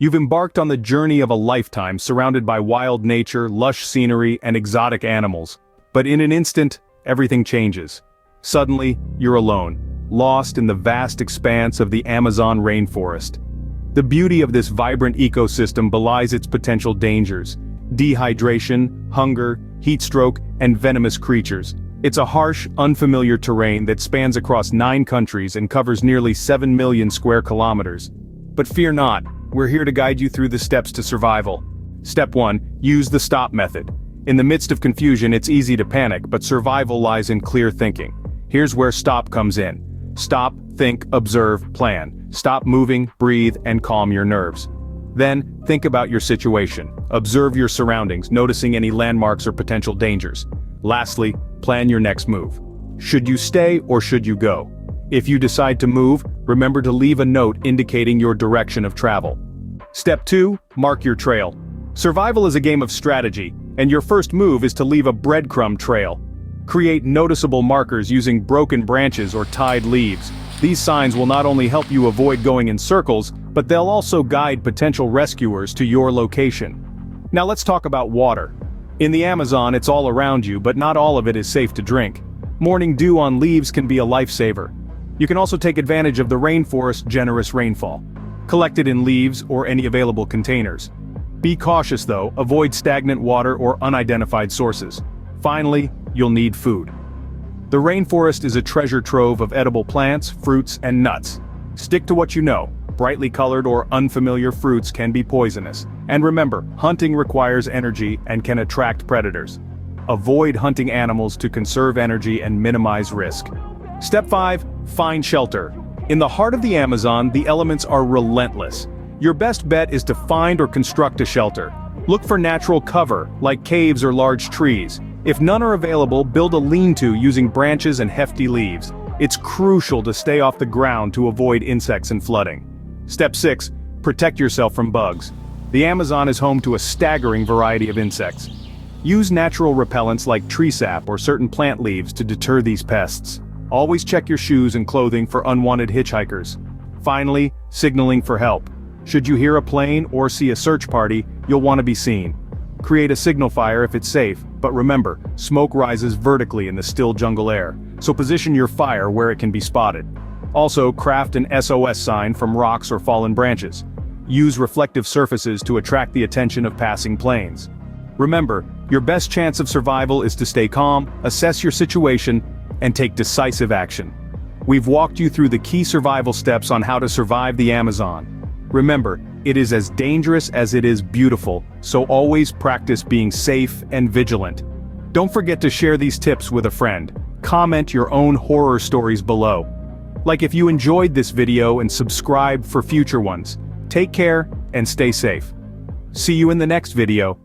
You've embarked on the journey of a lifetime surrounded by wild nature, lush scenery, and exotic animals. But in an instant, everything changes. Suddenly, you're alone, lost in the vast expanse of the Amazon rainforest. The beauty of this vibrant ecosystem belies its potential dangers: dehydration, hunger, heat stroke, and venomous creatures. It's a harsh, unfamiliar terrain that spans across 9 countries and covers nearly 7 million square kilometers. But fear not, we're here to guide you through the steps to survival. Step 1. Use the STOP method. In the midst of confusion, it's easy to panic, but survival lies in clear thinking. Here's where STOP comes in. Stop, think, observe, plan. Stop moving, breathe, and calm your nerves. Then, think about your situation. Observe your surroundings, noticing any landmarks or potential dangers. Lastly, plan your next move. Should you stay or should you go? If you decide to move, remember to leave a note indicating your direction of travel. Step 2. Mark your trail. Survival is a game of strategy, and your first move is to leave a breadcrumb trail. Create noticeable markers using broken branches or tied leaves. These signs will not only help you avoid going in circles, but they'll also guide potential rescuers to your location. Now let's talk about water. In the Amazon, it's all around you, but not all of it is safe to drink. Morning dew on leaves can be a lifesaver. You can also take advantage of the rainforest's generous rainfall. Collect it in leaves or any available containers. Be cautious though, avoid stagnant water or unidentified sources. Finally, you'll need food. The rainforest is a treasure trove of edible plants, fruits, and nuts. Stick to what you know. Brightly colored or unfamiliar fruits can be poisonous. And remember, hunting requires energy and can attract predators. Avoid hunting animals to conserve energy and minimize risk. Step 5. Find shelter. In the heart of the Amazon, the elements are relentless. Your best bet is to find or construct a shelter. Look for natural cover, like caves or large trees. If none are available, build a lean-to using branches and hefty leaves. It's crucial to stay off the ground to avoid insects and flooding. Step 6. Protect yourself from bugs. The Amazon is home to a staggering variety of insects. Use natural repellents like tree sap or certain plant leaves to deter these pests. Always check your shoes and clothing for unwanted hitchhikers. Finally, signaling for help. Should you hear a plane or see a search party, you'll want to be seen. Create a signal fire if it's safe, but remember, smoke rises vertically in the still jungle air, so position your fire where it can be spotted. Also, craft an SOS sign from rocks or fallen branches. Use reflective surfaces to attract the attention of passing planes. Remember, your best chance of survival is to stay calm, assess your situation, and take decisive action. We've walked you through the key survival steps on how to survive the Amazon. Remember, it is as dangerous as it is beautiful, so always practice being safe and vigilant. Don't forget to share these tips with a friend. Comment your own horror stories below. Like if you enjoyed this video and subscribe for future ones. Take care and stay safe. See you in the next video.